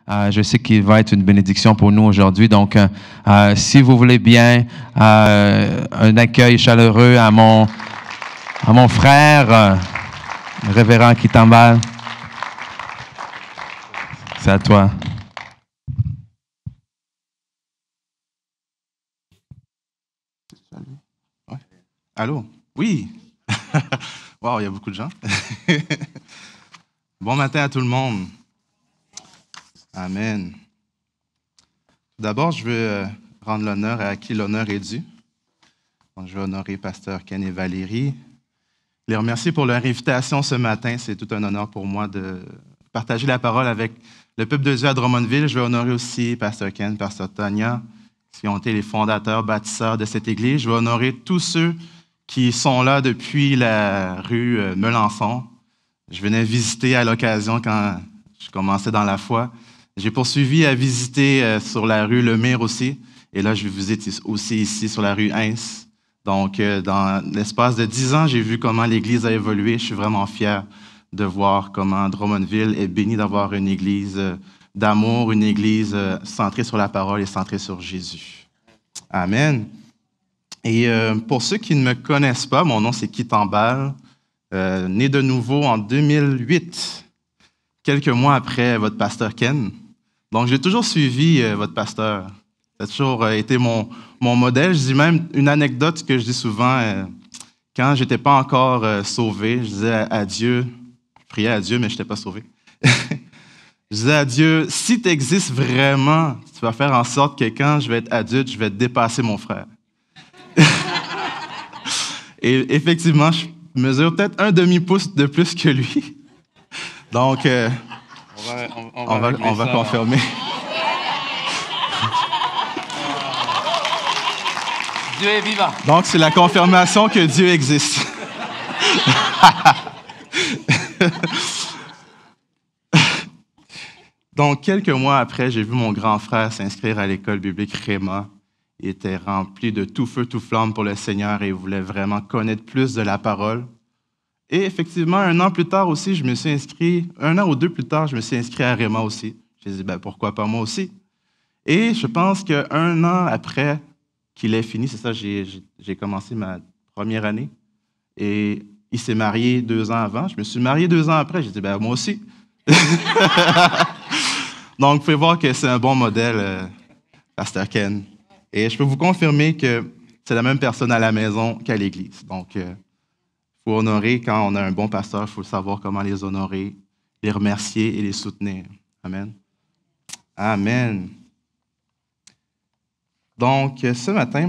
Je sais qu'il va être une bénédiction pour nous aujourd'hui. Donc, si vous voulez bien, un accueil chaleureux à mon frère, le révérend Kitambal. C'est à toi. Ouais. Allô? Oui. Wow, il y a beaucoup de gens. Bon matin à tout le monde. Amen. D'abord, je veux rendre l'honneur à qui l'honneur est dû. Donc, je veux honorer Pasteur Ken et Valérie. Les remercier pour leur invitation ce matin. C'est tout un honneur pour moi de partager la parole avec le peuple de Dieu à Drummondville. Je veux honorer aussi Pasteur Ken, Pasteur Tania, qui ont été les fondateurs, bâtisseurs de cette église. Je veux honorer tous ceux qui sont là depuis la rue Melançon. Je venais visiter à l'occasion quand je commençais dans la foi. J'ai poursuivi à visiter sur la rue Lemire aussi. Et là, je visite aussi ici sur la rue Hins. Donc, dans l'espace de 10 ans, j'ai vu comment l'Église a évolué. Je suis vraiment fier de voir comment Drummondville est béni d'avoir une Église d'amour, une Église centrée sur la parole et centrée sur Jésus. Amen. Et pour ceux qui ne me connaissent pas, mon nom c'est Kitambal, né de nouveau en 2008, quelques mois après votre pasteur Ken. Donc, j'ai toujours suivi votre pasteur. Ça a toujours été mon modèle. Je dis même une anecdote que je dis souvent. Quand je n'étais pas encore sauvé, je disais à Dieu, je priais à Dieu, mais je n'étais pas sauvé. Je disais à Dieu, si tu existes vraiment, tu vas faire en sorte que quand je vais être adulte, je vais dépasser mon frère. Et effectivement, je mesure peut-être un demi-pouce de plus que lui. Donc, on va confirmer. Dieu est vivant. Donc, c'est la confirmation que Dieu existe. Donc, quelques mois après, j'ai vu mon grand frère s'inscrire à l'école biblique Réma. Il était rempli de tout feu, tout flamme pour le Seigneur et il voulait vraiment connaître plus de la parole. Et effectivement, 1 an plus tard aussi, je me suis inscrit, 1 an ou 2 plus tard, je me suis inscrit à Réma aussi. J'ai dit, pourquoi pas moi aussi? Et je pense qu'1 an après qu'il ait fini, c'est ça, j'ai commencé ma première année. Et il s'est marié 2 ans avant. Je me suis marié 2 ans après. J'ai dit, moi aussi. Donc, vous pouvez voir que c'est un bon modèle, Pasteur Ken. Et je peux vous confirmer que c'est la même personne à la maison qu'à l'église. Donc, il faut honorer quand on a un bon pasteur, il faut savoir comment les honorer, les remercier et les soutenir. Amen. Amen. Donc, ce matin,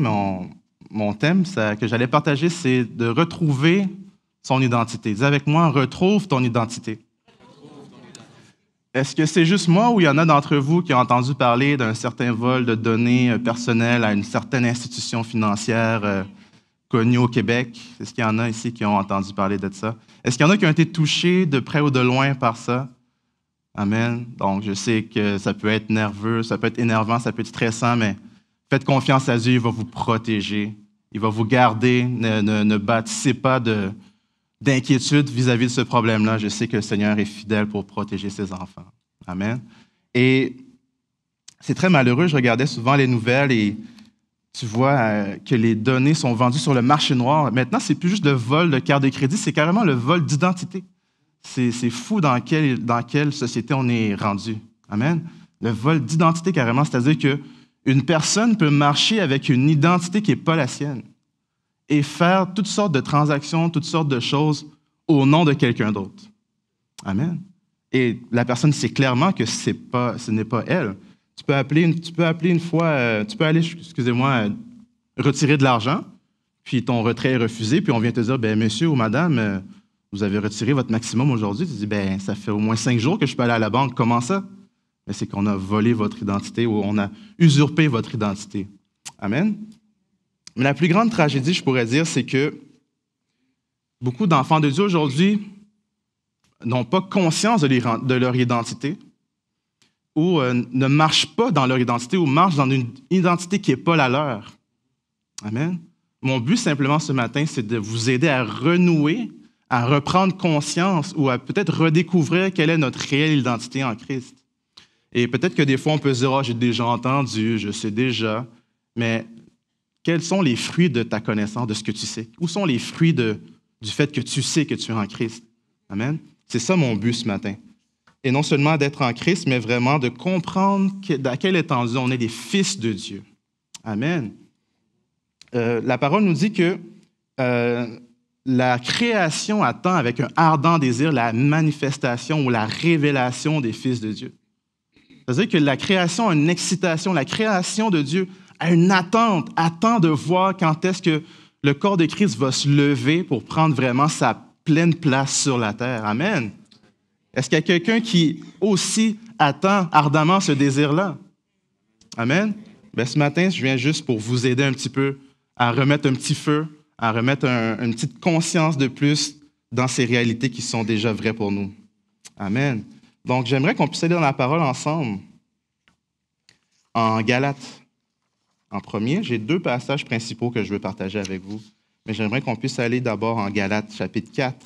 mon thème que j'allais partager, c'est de retrouver son identité. Dis avec moi, retrouve ton identité. Est-ce que c'est juste moi ou il y en a d'entre vous qui ont entendu parler d'un certain vol de données personnelles à une certaine institution financière connue au Québec? Est-ce qu'il y en a ici qui ont entendu parler de ça? Est-ce qu'il y en a qui ont été touchés de près ou de loin par ça? Amen. Donc, je sais que ça peut être nerveux, ça peut être énervant, ça peut être stressant, mais faites confiance à Dieu, il va vous protéger, il va vous garder, ne bâtissez pas d'inquiétude vis-à-vis de ce problème-là. Je sais que le Seigneur est fidèle pour protéger ses enfants. Amen. Et c'est très malheureux, je regardais souvent les nouvelles et tu vois que les données sont vendues sur le marché noir. Maintenant, c'est plus juste le vol de carte de crédit, c'est carrément le vol d'identité. C'est fou dans quelle société on est rendu. Amen. Le vol d'identité carrément, c'est-à-dire qu'une personne peut marcher avec une identité qui n'est pas la sienne et faire toutes sortes de transactions, toutes sortes de choses au nom de quelqu'un d'autre. Amen. Et la personne sait clairement que ce n'est pas elle. Tu peux aller, excusez-moi, retirer de l'argent, puis ton retrait est refusé, puis on vient te dire, monsieur ou madame, vous avez retiré votre maximum aujourd'hui. Tu dis, ça fait au moins 5 jours que je peux aller à la banque. Comment ça? Mais c'est qu'on a volé votre identité ou on a usurpé votre identité. Amen. Mais la plus grande tragédie, je pourrais dire, c'est que beaucoup d'enfants de Dieu aujourd'hui n'ont pas conscience de leur identité ou ne marchent pas dans leur identité ou marchent dans une identité qui n'est pas la leur. Amen. Mon but simplement ce matin, c'est de vous aider à renouer, à reprendre conscience ou à peut-être redécouvrir quelle est notre réelle identité en Christ. Et peut-être que des fois, on peut se dire, oh, j'ai déjà entendu, je sais déjà, mais quels sont les fruits de ta connaissance, de ce que tu sais? Où sont les fruits du fait que tu sais que tu es en Christ? Amen. C'est ça mon but ce matin. Et non seulement d'être en Christ, mais vraiment de comprendre à quelle étendue on est des fils de Dieu. Amen. La parole nous dit que la création attend avec un ardent désir la manifestation ou la révélation des fils de Dieu. C'est-à-dire que la création a une excitation, la création de Dieu a une attente, attend de voir quand est-ce que le corps de Christ va se lever pour prendre vraiment sa pleine place sur la terre. Amen. Est-ce qu'il y a quelqu'un qui aussi attend ardemment ce désir-là? Amen. Bien, ce matin, je viens juste pour vous aider un petit peu à remettre un petit feu, à remettre une petite conscience de plus dans ces réalités qui sont déjà vraies pour nous. Amen. Donc, j'aimerais qu'on puisse aller dans la parole ensemble. En Galates, en premier, j'ai 2 passages principaux que je veux partager avec vous, mais j'aimerais qu'on puisse aller d'abord en Galates, chapitre 4,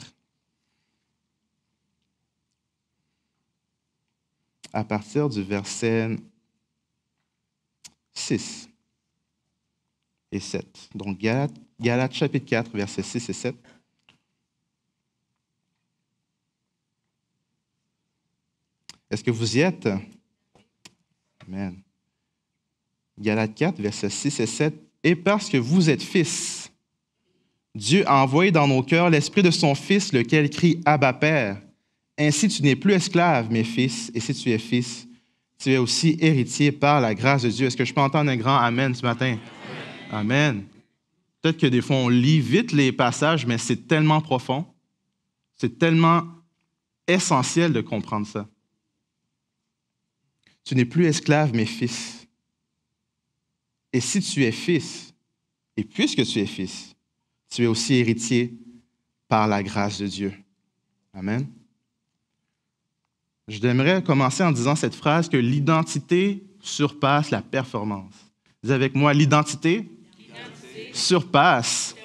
à partir du verset 6 et 7. Donc, Galates, chapitre 4, versets 6 et 7. Est-ce que vous y êtes? Amen. Galates 4, versets 6 et 7. « Et parce que vous êtes fils, Dieu a envoyé dans nos cœurs l'esprit de son Fils, lequel crie « Abba, Père ». Ainsi, tu n'es plus esclave, mais fils, et si tu es fils, tu es aussi héritier par la grâce de Dieu. » Est-ce que je peux entendre un grand Amen ce matin? Amen. Peut-être que des fois, on lit vite les passages, mais c'est tellement profond, c'est tellement essentiel de comprendre ça. Tu n'es plus esclave, mais fils. Et si tu es fils, et puisque tu es fils, tu es aussi héritier par la grâce de Dieu. Amen. Je aimerais commencer en disant cette phrase que l'identité surpasse la performance. Dis avec moi, l'identité surpasse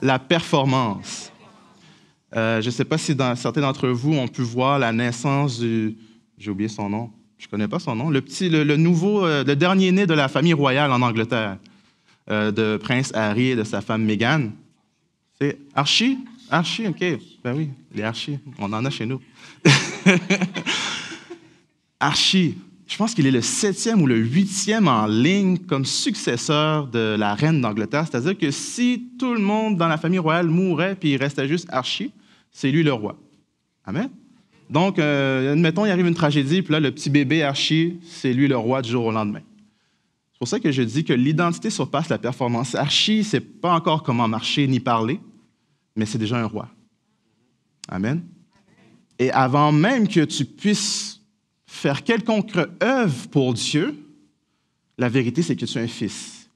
la performance. Je ne sais pas si certains d'entre vous ont pu voir la naissance du... J'ai oublié son nom. Je ne connais pas son nom. Le dernier-né de la famille royale en Angleterre, de Prince Harry et de sa femme Meghan. C'est Archie? Archie, OK. Ben oui, les Archie. On en a chez nous. Archie, je pense qu'il est le 7e ou le 8e en ligne comme successeur de la reine d'Angleterre. C'est-à-dire que si tout le monde dans la famille royale mourait puis il restait juste Archie, c'est lui le roi. Amen. Donc, admettons, il arrive une tragédie, puis là, le petit bébé Archie, c'est lui le roi du jour au lendemain. C'est pour ça que je dis que l'identité surpasse la performance. Archie ne sait pas encore comment marcher ni parler, mais c'est déjà un roi. Amen. Et avant même que tu puisses faire quelconque œuvre pour Dieu, la vérité, c'est que tu es un fils.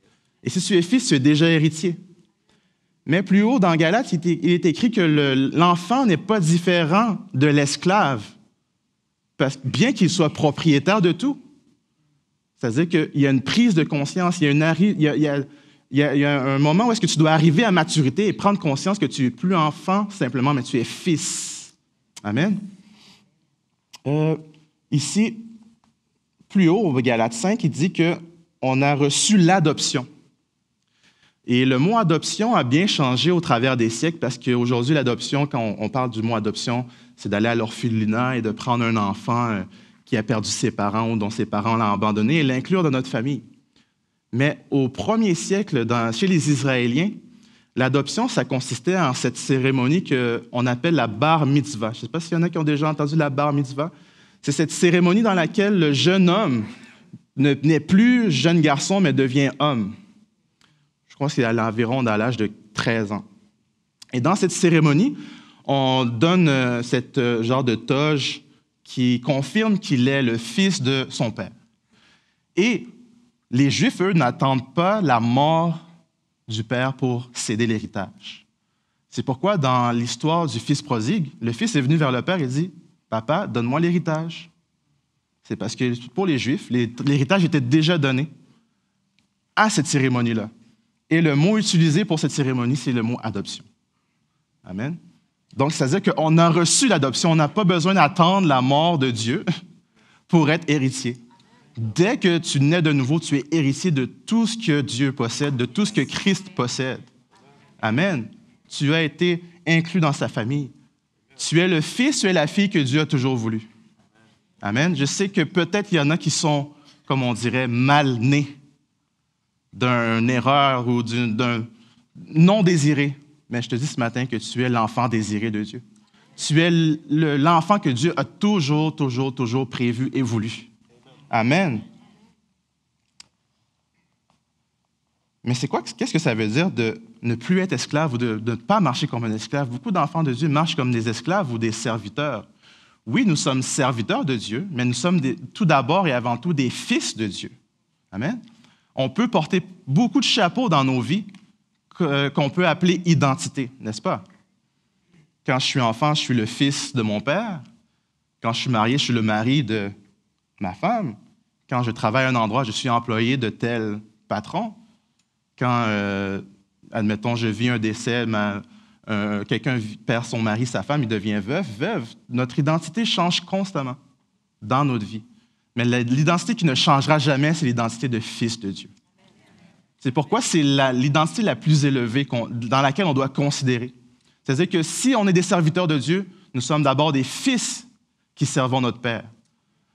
Et si tu es fils, tu es déjà héritier. Mais plus haut, dans Galates, il est écrit que l'enfant n'est pas différent de l'esclave, bien qu'il soit propriétaire de tout. C'est-à-dire qu'il y a une prise de conscience, il y a un moment où est-ce que tu dois arriver à maturité et prendre conscience que tu n'es plus enfant simplement, mais tu es fils. Amen. Ici, plus haut, au Galates 5, il dit qu'on a reçu l'adoption. Et le mot adoption a bien changé au travers des siècles parce qu'aujourd'hui, l'adoption, quand on parle du mot adoption, c'est d'aller à l'orphelinat et de prendre un enfant qui a perdu ses parents ou dont ses parents l'ont abandonné et l'inclure dans notre famille. Mais au 1er siècle, chez les Israéliens, l'adoption, ça consistait en cette cérémonie qu'on appelle la bar mitzvah. Je ne sais pas s'il y en a qui ont déjà entendu la bar mitzvah. C'est cette cérémonie dans laquelle le jeune homme n'est plus jeune garçon, mais devient homme. Je crois qu'il est à environ dans l'âge de 13 ans. Et dans cette cérémonie, on donne cette genre de toge qui confirme qu'il est le fils de son père. Et les Juifs, eux, n'attendent pas la mort du père pour céder l'héritage. C'est pourquoi, dans l'histoire du fils prodigue, le fils est venu vers le père et dit « Papa, donne-moi l'héritage. » C'est parce que pour les Juifs, l'héritage était déjà donné à cette cérémonie-là. Et le mot utilisé pour cette cérémonie, c'est le mot « adoption ». Amen. Donc, c'est-à-dire qu'on a reçu l'adoption. On n'a pas besoin d'attendre la mort de Dieu pour être héritier. Dès que tu nais de nouveau, tu es héritier de tout ce que Dieu possède, de tout ce que Christ possède. Amen. Tu as été inclus dans sa famille. Tu es le fils, tu es la fille que Dieu a toujours voulu. Amen. Je sais que peut-être il y en a qui sont, comme on dirait, mal nés d'une erreur ou d'un non désiré. Mais je te dis ce matin que tu es l'enfant désiré de Dieu. Tu es l'enfant que Dieu a toujours prévu et voulu. Amen. Mais qu'est-ce que ça veut dire de ne plus être esclave ou de ne pas marcher comme un esclave? Beaucoup d'enfants de Dieu marchent comme des esclaves ou des serviteurs. Oui, nous sommes serviteurs de Dieu, mais nous sommes tout d'abord et avant tout des fils de Dieu. Amen. On peut porter beaucoup de chapeaux dans nos vies qu'on peut appeler identité, n'est-ce pas? Quand je suis enfant, je suis le fils de mon père. Quand je suis marié, je suis le mari de ma femme. Quand je travaille à un endroit, je suis employé de tel patron. Quand, admettons, je vis un décès, quelqu'un perd son mari, sa femme, il devient veuve. Notre identité change constamment dans notre vie. Mais l'identité qui ne changera jamais, c'est l'identité de fils de Dieu. C'est pourquoi c'est l'identité la plus élevée dans laquelle on doit considérer. C'est-à-dire que si on est des serviteurs de Dieu, nous sommes d'abord des fils qui servons notre Père.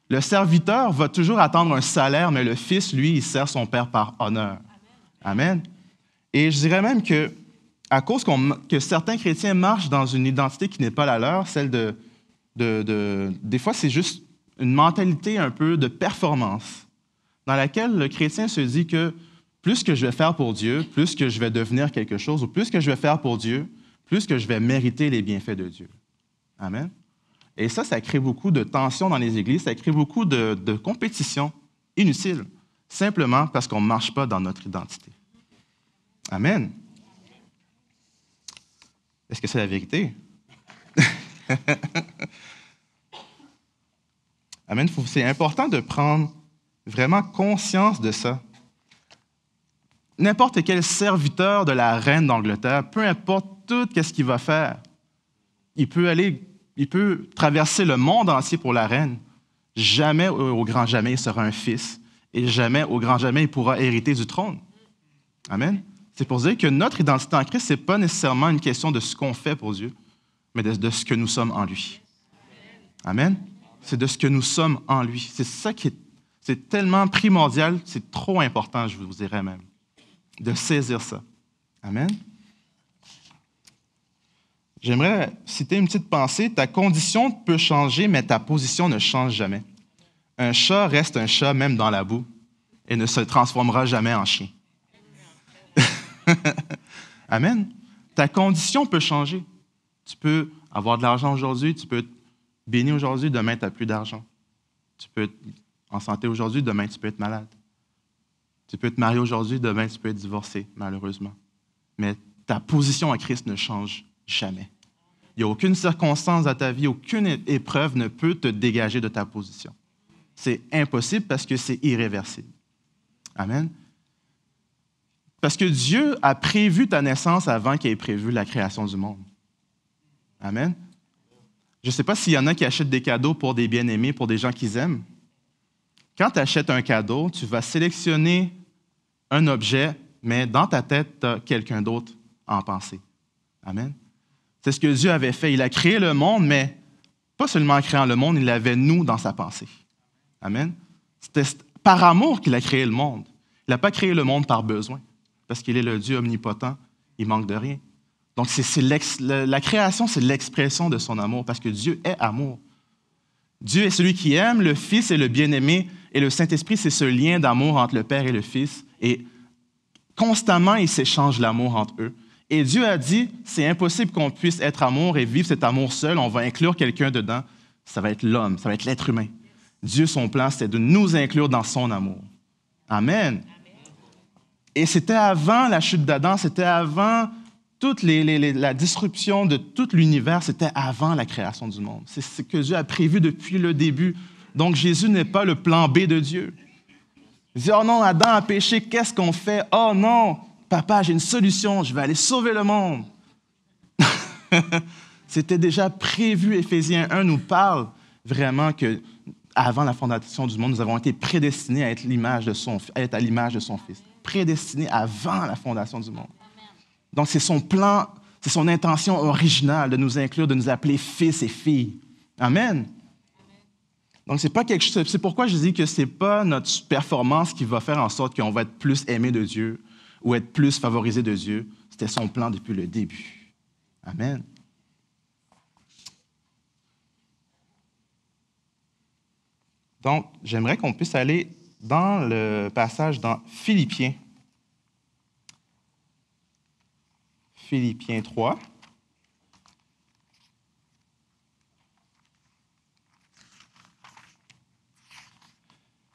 Le serviteur va toujours attendre un salaire, mais le fils, lui, il sert son Père par honneur. Amen. Et je dirais même que, à cause que certains chrétiens marchent dans une identité qui n'est pas la leur, celle des fois, c'est juste une mentalité un peu de performance, dans laquelle le chrétien se dit que plus que je vais faire pour Dieu, plus que je vais devenir quelque chose, ou plus que je vais faire pour Dieu, plus que je vais mériter les bienfaits de Dieu. Amen. Et ça crée beaucoup de tensions dans les églises, ça crée beaucoup de compétitions inutiles, simplement parce qu'on ne marche pas dans notre identité. Amen. Est-ce que c'est la vérité? Amen. C'est important de prendre vraiment conscience de ça. N'importe quel serviteur de la reine d'Angleterre, peu importe tout ce qu'il va faire, il peut traverser le monde entier pour la reine. Jamais, au grand jamais, il sera un fils. Et jamais, au grand jamais, il pourra hériter du trône. Amen. C'est pour dire que notre identité en Christ, ce n'est pas nécessairement une question de ce qu'on fait pour Dieu, mais de ce que nous sommes en lui. Amen. C'est de ce que nous sommes en lui. C'est ça c'est tellement primordial, c'est trop important, je vous dirais même, de saisir ça. Amen. J'aimerais citer une petite pensée. Ta condition peut changer, mais ta position ne change jamais. Un chat reste un chat même dans la boue et ne se transformera jamais en chien. Amen. Ta condition peut changer. Tu peux avoir de l'argent aujourd'hui, tu peux être béni aujourd'hui, demain tu n'as plus d'argent. Tu peux être en santé aujourd'hui, demain tu peux être malade. Tu peux te marier aujourd'hui, demain tu peux être divorcé, malheureusement. Mais ta position en Christ ne change jamais. Il n'y a aucune circonstance dans ta vie, aucune épreuve ne peut te dégager de ta position. C'est impossible parce que c'est irréversible. Amen. Parce que Dieu a prévu ta naissance avant qu'il ait prévu la création du monde. Amen. Je ne sais pas s'il y en a qui achètent des cadeaux pour des bien-aimés, pour des gens qu'ils aiment. Quand tu achètes un cadeau, tu vas sélectionner un objet, mais dans ta tête, tu as quelqu'un d'autre en pensée. Amen. C'est ce que Dieu avait fait. Il a créé le monde, mais pas seulement en créant le monde, il avait nous dans sa pensée. Amen. C'était par amour qu'il a créé le monde. Il n'a pas créé le monde par besoin, parce qu'il est le Dieu omnipotent, il manque de rien. Donc, la création, c'est l'expression de son amour, parce que Dieu est amour. Dieu est celui qui aime, le Fils est le bien-aimé, et le Saint-Esprit, c'est ce lien d'amour entre le Père et le Fils. Et constamment, ils s'échangent l'amour entre eux. Et Dieu a dit, c'est impossible qu'on puisse être amour et vivre cet amour seul, on va inclure quelqu'un dedans. Ça va être l'homme, ça va être l'être humain. Dieu, son plan, c'était de nous inclure dans son amour. Amen. Et c'était avant la chute d'Adam, c'était avant toute la disruption de tout l'univers, c'était avant la création du monde. C'est ce que Dieu a prévu depuis le début. Donc, Jésus n'est pas le plan B de Dieu. Il dit, oh non, Adam a péché, qu'est-ce qu'on fait? Oh non, papa, j'ai une solution, je vais aller sauver le monde. C'était déjà prévu. Éphésiens 1 nous parle vraiment que avant la fondation du monde, nous avons été prédestinés à être à l'image de son Fils. Prédestinés avant la fondation du monde. Donc, c'est son plan, c'est son intention originale de nous inclure, de nous appeler fils et filles. Amen. Donc, c'est pourquoi je dis que ce n'est pas notre performance qui va faire en sorte qu'on va être plus aimé de Dieu ou être plus favorisé de Dieu. C'était son plan depuis le début. Amen. Donc, j'aimerais qu'on puisse aller dans le passage dans Philippiens. Philippiens 3.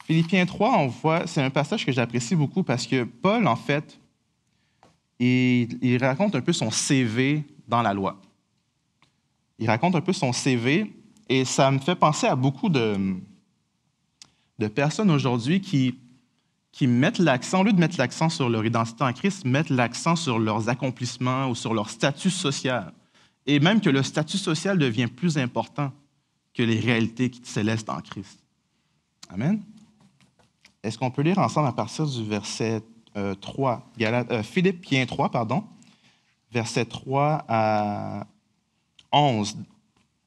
Philippiens 3, on voit, c'est un passage que j'apprécie beaucoup parce que Paul, en fait, il raconte un peu son CV dans la loi. Il raconte un peu son CV et ça me fait penser à beaucoup de personnes aujourd'hui qui mettent l'accent, au lieu de mettre l'accent sur leur identité en Christ, mettent l'accent sur leurs accomplissements ou sur leur statut social. Et même que le statut social devient plus important que les réalités célestes en Christ. Amen. Est-ce qu'on peut lire ensemble à partir du verset 3, Philippiens 3, verset 3 à 11.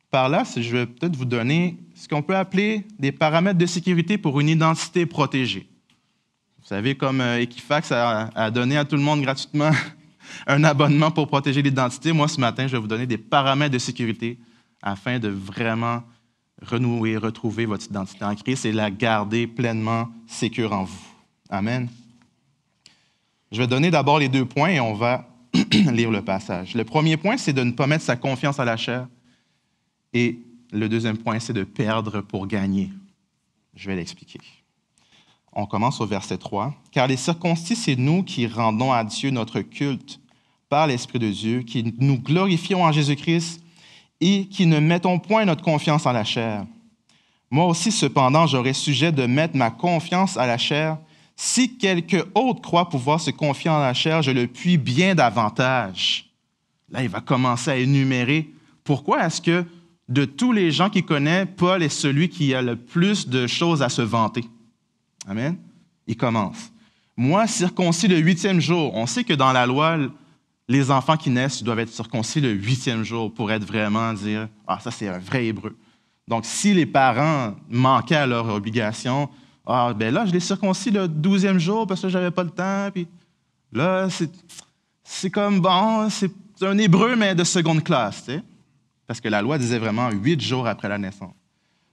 Par là, je vais peut-être vous donner ce qu'on peut appeler des paramètres de sécurité pour une identité protégée. Vous savez, comme Equifax a donné à tout le monde gratuitement un abonnement pour protéger l'identité, moi, ce matin, je vais vous donner des paramètres de sécurité afin de vraiment renouer, retrouver votre identité en Christ et la garder pleinement sécure en vous. Amen. Je vais donner d'abord les 2 points et on va lire le passage. Le premier point, c'est de ne pas mettre sa confiance à la chair. Et le deuxième point, c'est de perdre pour gagner. Je vais l'expliquer. On commence au verset 3. « Car les circoncis, c'est nous qui rendons à Dieu notre culte par l'Esprit de Dieu, qui nous glorifions en Jésus-Christ et qui ne mettons point notre confiance en la chair. Moi aussi, cependant, j'aurais sujet de mettre ma confiance à la chair. Si quelque autre croit pouvoir se confier en la chair, je le puis bien davantage. » Là, il va commencer à énumérer pourquoi est-ce que de tous les gens qu'il connaît, Paul est celui qui a le plus de choses à se vanter. Amen. Il commence. « Moi, circoncis le 8e jour. » On sait que dans la loi, les enfants qui naissent doivent être circoncis le 8e jour pour être vraiment dire « Ah, ça, c'est un vrai Hébreu. » Donc, si les parents manquaient à leur obligation, « Ah, ben là, je l'ai circoncis le 12e jour parce que je n'avais pas le temps. » Puis là, c'est comme, bon, c'est un Hébreu, mais de seconde classe, tu sais. Parce que la loi disait vraiment 8 jours après la naissance.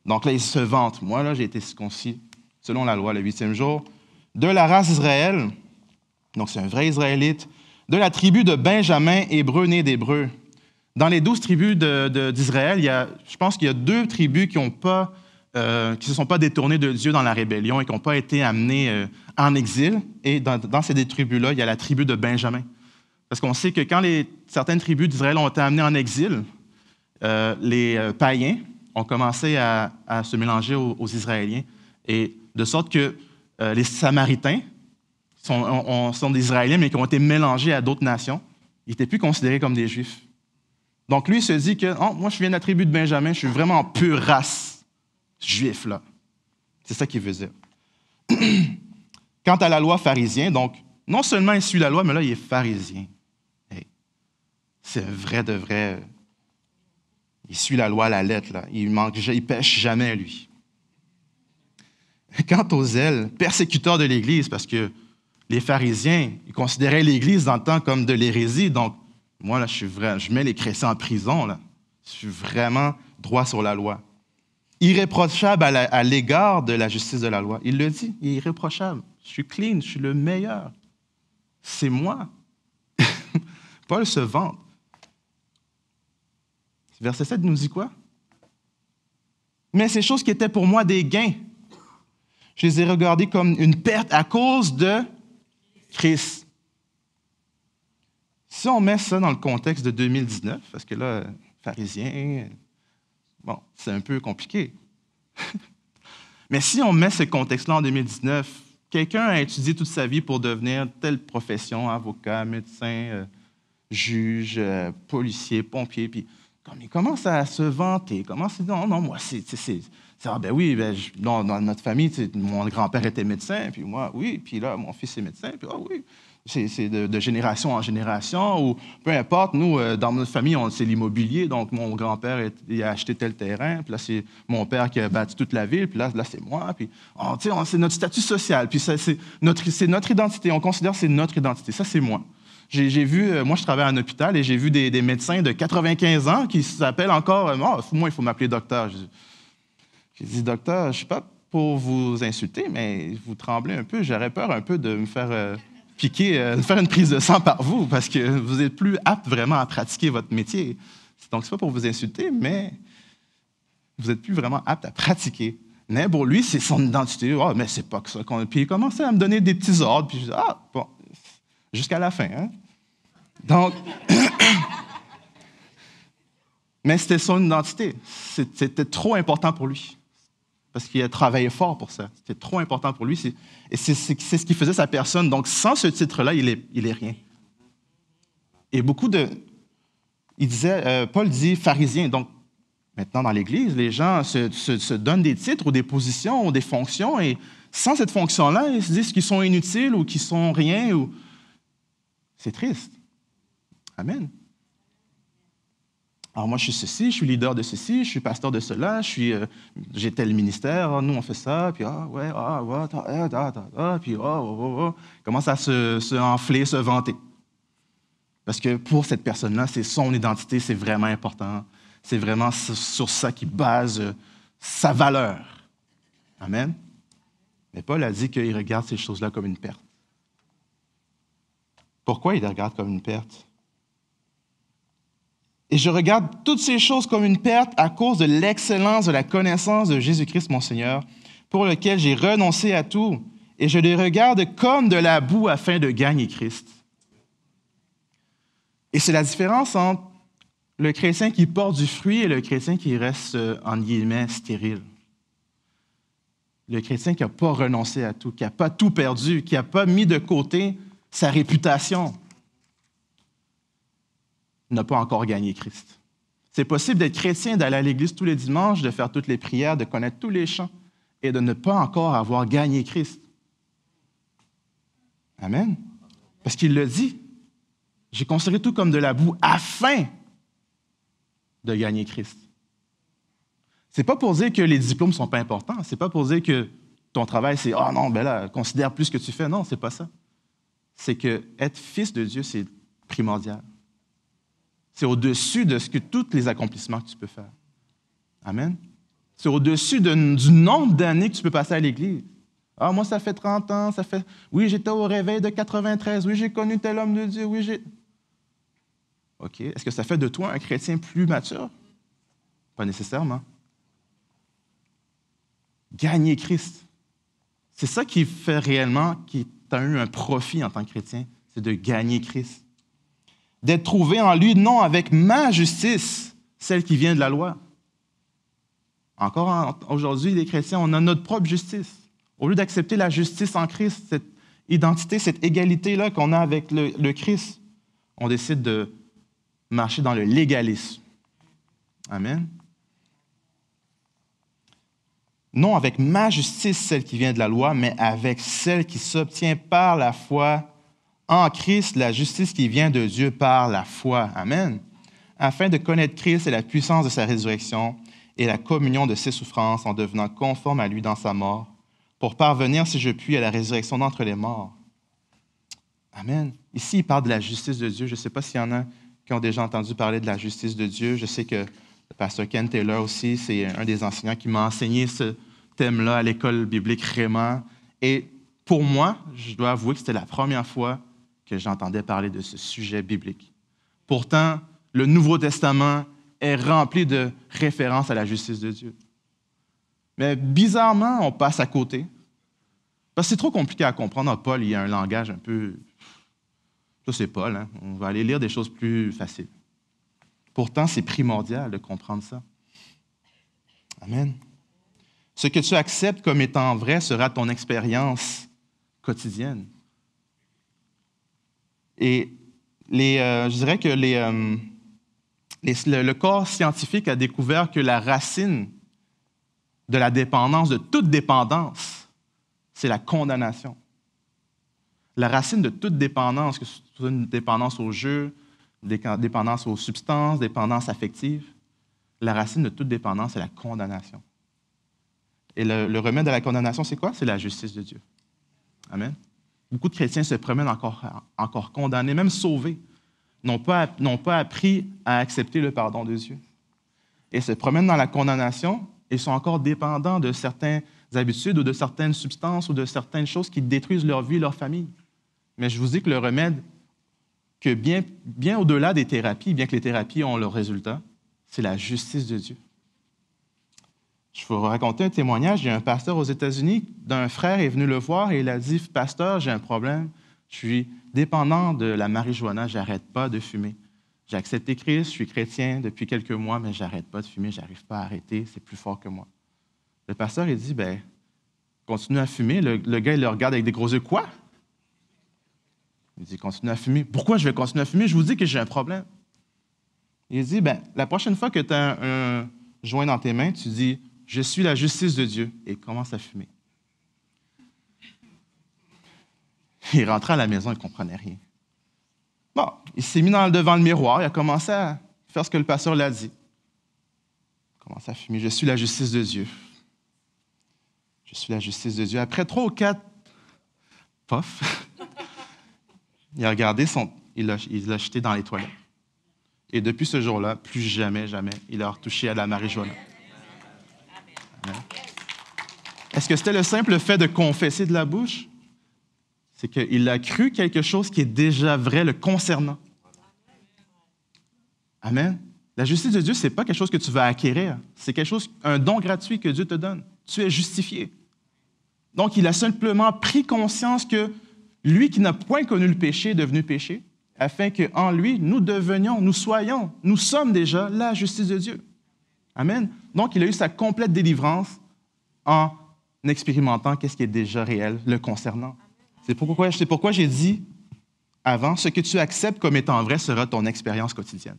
Donc là, il se vante. Moi, là, j'ai été circoncis, selon la loi, le 8e jour, de la race d'Israël. Donc, c'est un vrai Israélite. De la tribu de Benjamin, hébreu né d'Hébreu. Dans les 12 tribus d'Israël, je pense qu'il y a 2 tribus qui ne se sont pas détournées de Dieu dans la rébellion et qui n'ont pas été amenées en exil. Et dans ces tribus-là, il y a la tribu de Benjamin. Parce qu'on sait que quand certaines tribus d'Israël ont été amenées en exil, les païens ont commencé à se mélanger aux Israéliens. Et de sorte que les Samaritains sont des Israéliens, mais qui ont été mélangés à d'autres nations. Ils n'étaient plus considérés comme des Juifs. Donc, lui, il se dit que oh, moi, je viens de la tribu de Benjamin, je suis vraiment en pure race juif, là. C'est ça qu'il veut dire. Quant à la loi pharisien, donc, non seulement il suit la loi, mais là, il est pharisien. Hey, c'est vrai de vrai. Il suit la loi à la lettre, là. Il pêche jamais, lui. Quant aux zèles, persécuteurs de l'Église, parce que les pharisiens, ils considéraient l'Église dans le temps comme de l'hérésie. Donc, moi, là, je mets les chrétiens en prison, là. Je suis vraiment droit sur la loi. Irréprochable à l'égard de la justice de la loi. Il le dit, il est irréprochable. Je suis clean, je suis le meilleur. C'est moi. Paul se vante. Verset 7 nous dit quoi? Mais ces choses qui étaient pour moi des gains, je les ai regardées comme une perte à cause de Christ. Si on met ça dans le contexte de 2019, parce que là, pharisien, bon, c'est un peu compliqué. Mais si on met ce contexte-là en 2019, quelqu'un a étudié toute sa vie pour devenir telle profession, avocat, médecin, juge, policier, pompier, puis comme il commence à se vanter, il commence à dire non, moi, c'est Ah ben oui, dans notre famille, mon grand-père était médecin, puis moi, oui, puis là, mon fils est médecin, puis ah oui. C'est de génération en génération, ou peu importe, nous, dans notre famille, c'est l'immobilier, donc mon grand-père il a acheté tel terrain, puis là, c'est mon père qui a bâti toute la ville, puis là c'est moi, puis c'est notre statut social, puis c'est notre identité, on considère que c'est notre identité, ça c'est moi. J'ai vu, moi je travaille en hôpital, et j'ai vu des médecins de 95 ans qui s'appellent encore, moi il faut m'appeler docteur. J'ai dit, docteur, je ne suis pas pour vous insulter, mais vous tremblez un peu, j'aurais peur un peu de me faire... piquer, faire une prise de sang par vous, parce que vous n'êtes plus apte vraiment à pratiquer votre métier. Donc, ce n'est pas pour vous insulter, mais vous n'êtes plus vraiment apte à pratiquer. Mais pour lui, c'est son identité. « Ah, mais c'est pas que ça. » Puis il commençait à me donner des petits ordres, puis je dis « Ah, bon, jusqu'à la fin. Hein? » Donc, mais c'était son identité. C'était trop important pour lui. Parce qu'il a travaillé fort pour ça. C'était trop important pour lui. Et c'est ce qui faisait sa personne. Donc, sans ce titre-là, il est rien. Et Paul dit pharisien. Donc, maintenant, dans l'Église, les gens se donnent des titres ou des positions ou des fonctions. Et sans cette fonction-là, ils se disent qu'ils sont inutiles ou qu'ils sont rien. C'est triste. Amen. Alors moi, je suis ceci, je suis leader de ceci, je suis pasteur de cela, j'ai tel ministère, nous on fait ça, puis puis commence à se enfler, se vanter. Parce que pour cette personne-là, c'est son identité, c'est vraiment important. C'est vraiment sur ça qu'il base sa valeur. Amen. Mais Paul a dit qu'il regarde ces choses-là comme une perte. Pourquoi il les regarde comme une perte? Et je regarde toutes ces choses comme une perte à cause de l'excellence de la connaissance de Jésus-Christ, mon Seigneur, pour lequel j'ai renoncé à tout, et je les regarde comme de la boue afin de gagner Christ. Et c'est la différence entre le chrétien qui porte du fruit et le chrétien qui reste, entre guillemets, stérile. Le chrétien qui n'a pas renoncé à tout, qui n'a pas tout perdu, qui n'a pas mis de côté sa réputation, n'a pas encore gagné Christ. C'est possible d'être chrétien, d'aller à l'église tous les dimanches, de faire toutes les prières, de connaître tous les chants et de ne pas encore avoir gagné Christ. Amen. Parce qu'il le dit. J'ai considéré tout comme de la boue afin de gagner Christ. C'est pas pour dire que les diplômes ne sont pas importants. C'est pas pour dire que ton travail, c'est « Ah non, ben là, considère plus ce que tu fais. » Non, c'est pas ça. C'est que être fils de Dieu, c'est primordial. C'est au-dessus de tous les accomplissements que tu peux faire. Amen. C'est au-dessus du nombre d'années que tu peux passer à l'Église. Ah, moi, ça fait 30 ans, oui, j'étais au réveil de 93, oui, j'ai connu tel homme de Dieu, oui, j'ai... OK. Est-ce que ça fait de toi un chrétien plus mature? Pas nécessairement. Gagner Christ. C'est ça qui fait réellement que tu as eu un profit en tant que chrétien, c'est de gagner Christ. D'être trouvé en lui, non avec ma justice, celle qui vient de la loi. Encore aujourd'hui, les chrétiens, on a notre propre justice. Au lieu d'accepter la justice en Christ, cette identité, cette égalité-là qu'on a avec le Christ, on décide de marcher dans le légalisme. Amen. Non avec ma justice, celle qui vient de la loi, mais avec celle qui s'obtient par la foi en Christ, la justice qui vient de Dieu par la foi. Amen. Afin de connaître Christ et la puissance de sa résurrection et la communion de ses souffrances en devenant conforme à lui dans sa mort, pour parvenir, si je puis, à la résurrection d'entre les morts. Amen. Ici, il parle de la justice de Dieu. Je ne sais pas s'il y en a qui ont déjà entendu parler de la justice de Dieu. Je sais que le pasteur Ken Taylor aussi, c'est un des enseignants qui m'a enseigné ce thème-là à l'école biblique Réma. Et pour moi, je dois avouer que c'était la première fois que j'entendais parler de ce sujet biblique. Pourtant, le Nouveau Testament est rempli de références à la justice de Dieu. Mais bizarrement, on passe à côté. Parce que c'est trop compliqué à comprendre. Ah, Paul, il y a un langage un peu... Ça, c'est Paul. Hein? On va aller lire des choses plus faciles. Pourtant, c'est primordial de comprendre ça. Amen. Ce que tu acceptes comme étant vrai sera ton expérience quotidienne. Et je dirais que le corps scientifique a découvert que la racine de la dépendance, de toute dépendance, c'est la condamnation. La racine de toute dépendance, que ce soit une dépendance au jeu, dépendance aux substances, dépendance affective, la racine de toute dépendance, c'est la condamnation. Et le remède à la condamnation, c'est quoi? C'est la justice de Dieu. Amen. Beaucoup de chrétiens se promènent encore condamnés, même sauvés, n'ont pas appris à accepter le pardon de Dieu. Et se promènent dans la condamnation et sont encore dépendants de certaines habitudes ou de certaines substances ou de certaines choses qui détruisent leur vie, leur famille. Mais je vous dis que le remède, que bien au-delà des thérapies, bien que les thérapies ont leurs résultats, c'est la justice de Dieu. Je vais vous raconter un témoignage. Il y a un pasteur aux États-Unis, d'un frère est venu le voir et il a dit « Pasteur, j'ai un problème. Je suis dépendant de la marijuana, je n'arrête pas de fumer. J'ai accepté Christ, je suis chrétien depuis quelques mois, mais je n'arrête pas de fumer, je n'arrive pas à arrêter, c'est plus fort que moi. » Le pasteur, il dit « Continue à fumer. » Le gars, il le regarde avec des gros yeux. « Quoi? » Il dit « Continue à fumer. »« Pourquoi je vais continuer à fumer? Je vous dis que j'ai un problème. » Il dit « La prochaine fois que tu as un joint dans tes mains, tu dis « Je suis la justice de Dieu. » et commence à fumer. Il rentrait à la maison, il ne comprenait rien. Bon, il s'est mis devant le miroir, il a commencé à faire ce que le pasteur l'a dit. Il a commencé à fumer. « Je suis la justice de Dieu. Je suis la justice de Dieu. » Après 3 ou 4 puffs, il a regardé il l'a jeté dans les toilettes. Et depuis ce jour-là, plus jamais, il a retouché à la marijuana. Amen. Est-ce que c'était le simple fait de confesser de la bouche? C'est qu'il a cru quelque chose qui est déjà vrai le concernant. Amen. La justice de Dieu, ce n'est pas quelque chose que tu vas acquérir. C'est quelque chose, un don gratuit que Dieu te donne. Tu es justifié. Donc, il a simplement pris conscience que lui qui n'a point connu le péché est devenu péché, afin qu'en lui, nous sommes déjà la justice de Dieu. Amen. Donc, il a eu sa complète délivrance en expérimentant qu'est-ce qui est déjà réel le concernant. C'est pourquoi j'ai dit avant, ce que tu acceptes comme étant vrai sera ton expérience quotidienne.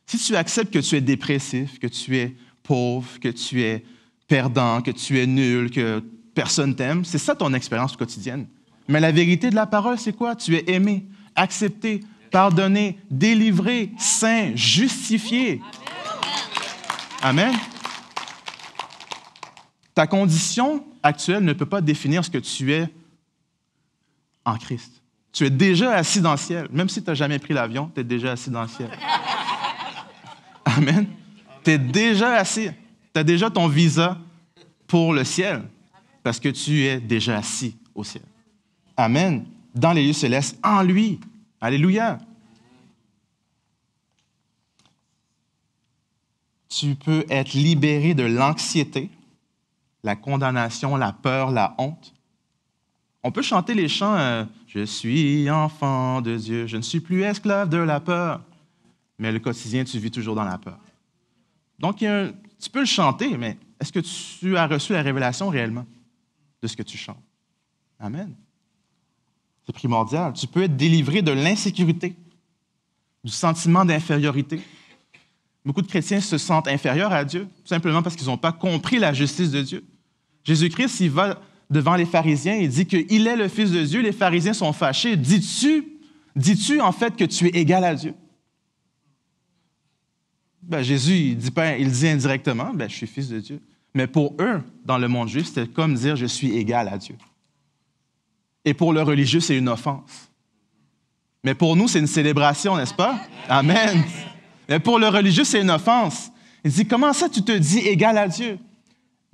Si tu acceptes que tu es dépressif, que tu es pauvre, que tu es perdant, que tu es nul, que personne t'aime, c'est ça ton expérience quotidienne. Mais la vérité de la parole, c'est quoi? Tu es aimé, accepté, pardonné, délivré, saint, justifié. Amen. Ta condition actuelle ne peut pas définir ce que tu es en Christ. Tu es déjà assis dans le ciel. Même si tu n'as jamais pris l'avion, tu es déjà assis dans le ciel. Amen. Tu es déjà assis. Tu as déjà ton visa pour le ciel parce que tu es déjà assis au ciel. Amen. Dans les lieux célestes, en lui. Alléluia. Tu peux être libéré de l'anxiété, la condamnation, la peur, la honte. On peut chanter les chants « Je suis enfant de Dieu, je ne suis plus esclave de la peur », mais le quotidien, tu vis toujours dans la peur. Donc, tu peux le chanter, mais est-ce que tu as reçu la révélation réellement de ce que tu chantes? Amen. C'est primordial. Tu peux être délivré de l'insécurité, du sentiment d'infériorité. Beaucoup de chrétiens se sentent inférieurs à Dieu, tout simplement parce qu'ils n'ont pas compris la justice de Dieu. Jésus-Christ, il va devant les pharisiens et dit qu'il est le Fils de Dieu. Les pharisiens sont fâchés. Dis-tu en fait que tu es égal à Dieu? Jésus, il dit indirectement, je suis Fils de Dieu. Mais pour eux, dans le monde juif, c'était comme dire je suis égal à Dieu. Et pour le religieux, c'est une offense. Mais pour nous, c'est une célébration, n'est-ce pas? Amen. Mais pour le religieux, c'est une offense. Il dit, comment ça tu te dis égal à Dieu?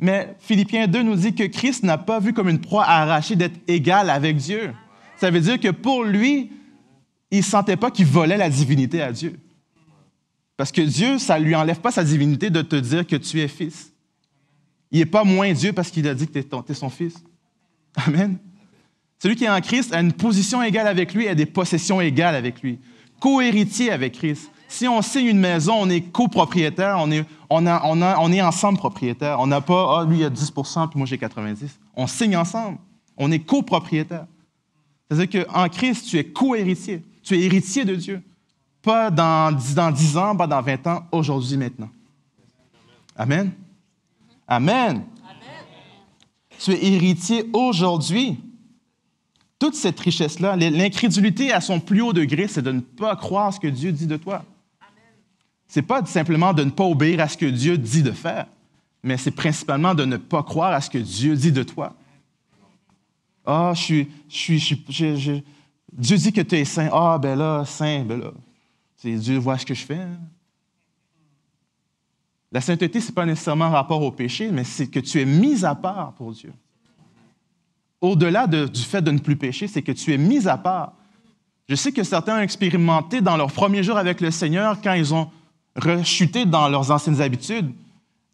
Mais Philippiens 2 nous dit que Christ n'a pas vu comme une proie à arracher d'être égal avec Dieu. Ça veut dire que pour lui, il ne sentait pas qu'il volait la divinité à Dieu. Parce que Dieu, ça ne lui enlève pas sa divinité de te dire que tu es fils. Il n'est pas moins Dieu parce qu'il a dit que tu es son fils. Amen. Celui qui est en Christ a une position égale avec lui et des possessions égales avec lui. Co-héritier avec Christ. Si on signe une maison, on est copropriétaire, on est ensemble propriétaire. On n'a pas, lui il a 10 puis moi j'ai 90. On signe ensemble. On est copropriétaire. C'est-à-dire qu'en Christ, tu es co-héritier. Tu es héritier de Dieu. Pas dans 10 ans, pas dans 20 ans, aujourd'hui, maintenant. Amen. Amen. Tu es héritier aujourd'hui. Toute cette richesse-là, l'incrédulité à son plus haut degré, c'est de ne pas croire ce que Dieu dit de toi. Ce n'est pas simplement de ne pas obéir à ce que Dieu dit de faire, mais c'est principalement de ne pas croire à ce que Dieu dit de toi. Ah, Dieu dit que tu es saint. Ah, ben là, saint, ben là. Dieu voit ce que je fais. Hein? La sainteté, ce n'est pas nécessairement un rapport au péché, mais c'est que tu es mis à part pour Dieu. Au-delà du fait de ne plus pécher, c'est que tu es mis à part. Je sais que certains ont expérimenté dans leurs premiers jours avec le Seigneur quand ils ont rechuté dans leurs anciennes habitudes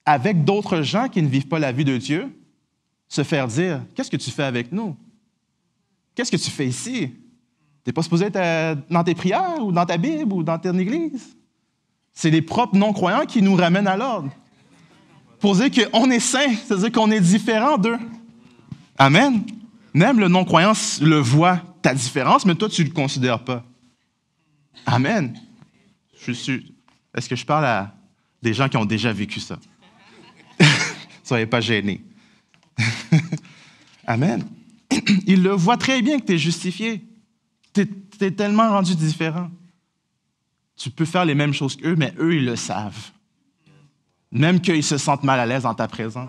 avec d'autres gens qui ne vivent pas la vie de Dieu, se faire dire « Qu'est-ce que tu fais avec nous? Qu'est-ce que tu fais ici? Tu n'es pas supposé être dans tes prières ou dans ta Bible ou dans ton Église. » C'est les propres non-croyants qui nous ramènent à l'ordre. Pour dire qu'on est saint, c'est-à-dire qu'on est différent d'eux. Amen. Même le non-croyant le voit, ta différence, mais toi, tu ne le considères pas. Amen. Est-ce que je parle à des gens qui ont déjà vécu ça? Soyez pas gênés. Amen. Il le voit très bien que tu es justifié. Tu es tellement rendu différent. Tu peux faire les mêmes choses qu'eux, mais eux, ils le savent. Même qu'ils se sentent mal à l'aise dans ta présence.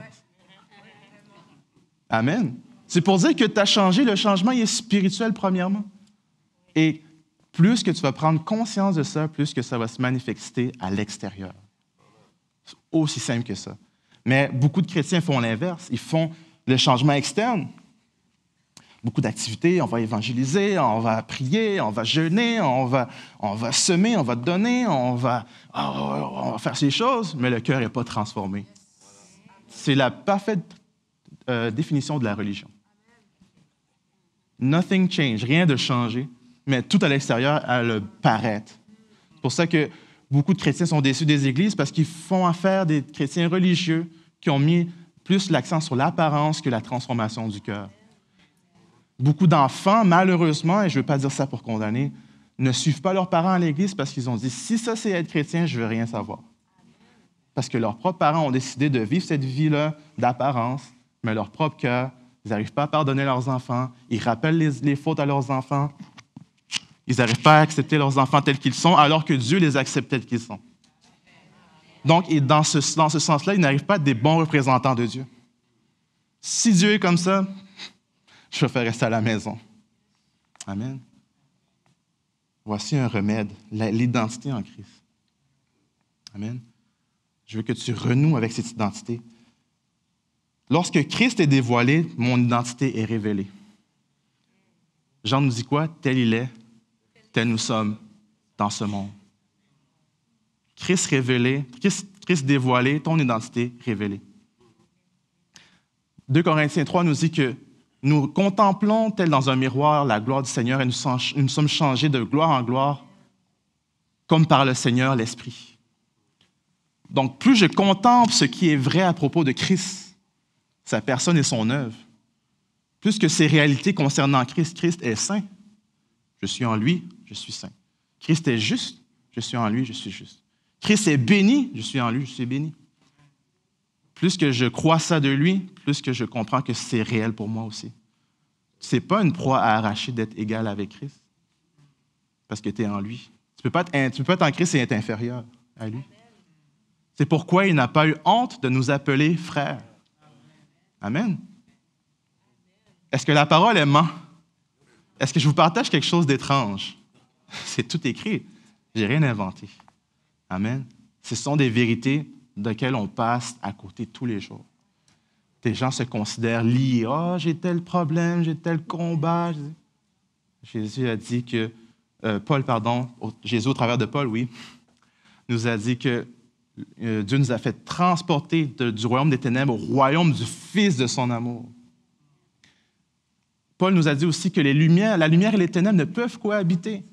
Amen. C'est pour dire que tu as changé. Le changement, il est spirituel, premièrement. Et plus que tu vas prendre conscience de ça, plus que ça va se manifester à l'extérieur. C'est aussi simple que ça. Mais beaucoup de chrétiens font l'inverse. Ils font le changement externe. Beaucoup d'activités, on va évangéliser, on va prier, on va jeûner, on va semer, on va donner, on va faire ces choses, mais le cœur n'est pas transformé. C'est la parfaite définition de la religion. Nothing change, rien de changé, mais tout à l'extérieur a le paraître. C'est pour ça que beaucoup de chrétiens sont déçus des églises parce qu'ils font affaire des chrétiens religieux qui ont mis plus l'accent sur l'apparence que la transformation du cœur. Beaucoup d'enfants, malheureusement, et je ne veux pas dire ça pour condamner, ne suivent pas leurs parents à l'église parce qu'ils ont dit « si ça c'est être chrétien, je ne veux rien savoir ». Parce que leurs propres parents ont décidé de vivre cette vie-là d'apparence, mais leur propre cœur, ils n'arrivent pas à pardonner leurs enfants, ils rappellent les fautes à leurs enfants, ils n'arrivent pas à accepter leurs enfants tels qu'ils sont, alors que Dieu les accepte tels qu'ils sont. Donc, et dans ce sens-là, ils n'arrivent pas à être des bons représentants de Dieu. Si Dieu est comme ça, je préfère rester à la maison. Amen. Voici un remède, l'identité en Christ. Amen. Je veux que tu renoues avec cette identité. Lorsque Christ est dévoilé, mon identité est révélée. Jean nous dit quoi? Tel il est, tel nous sommes dans ce monde. Christ révélé, Christ dévoilé, ton identité révélée. 2 Corinthiens 3 nous dit que nous contemplons, tel dans un miroir, la gloire du Seigneur et nous sommes changés de gloire en gloire, comme par le Seigneur l'Esprit. Donc, plus je contemple ce qui est vrai à propos de Christ, sa personne et son œuvre, plus que ces réalités concernant Christ, Christ est saint, je suis en lui, je suis saint. Christ est juste, je suis en lui, je suis juste. Christ est béni, je suis en lui, je suis béni. Plus que je crois ça de lui, plus que je comprends que c'est réel pour moi aussi. Ce n'est pas une proie à arracher d'être égal avec Christ, parce que tu es en lui. Tu peux pas être en Christ et être inférieur à lui. C'est pourquoi il n'a pas eu honte de nous appeler frères. Amen. Est-ce que la parole est ment? Est-ce que je vous partage quelque chose d'étrange? C'est tout écrit. Je n'ai rien inventé. Amen. Ce sont des vérités desquelles on passe à côté tous les jours. Des gens se considèrent liés. « Ah, j'ai tel problème, j'ai tel combat. » Jésus a dit que... Jésus, au travers de Paul, oui, nous a dit que Dieu nous a fait transporter du royaume des ténèbres au royaume du Fils de son amour. Paul nous a dit aussi que la lumière et les ténèbres ne peuvent cohabiter.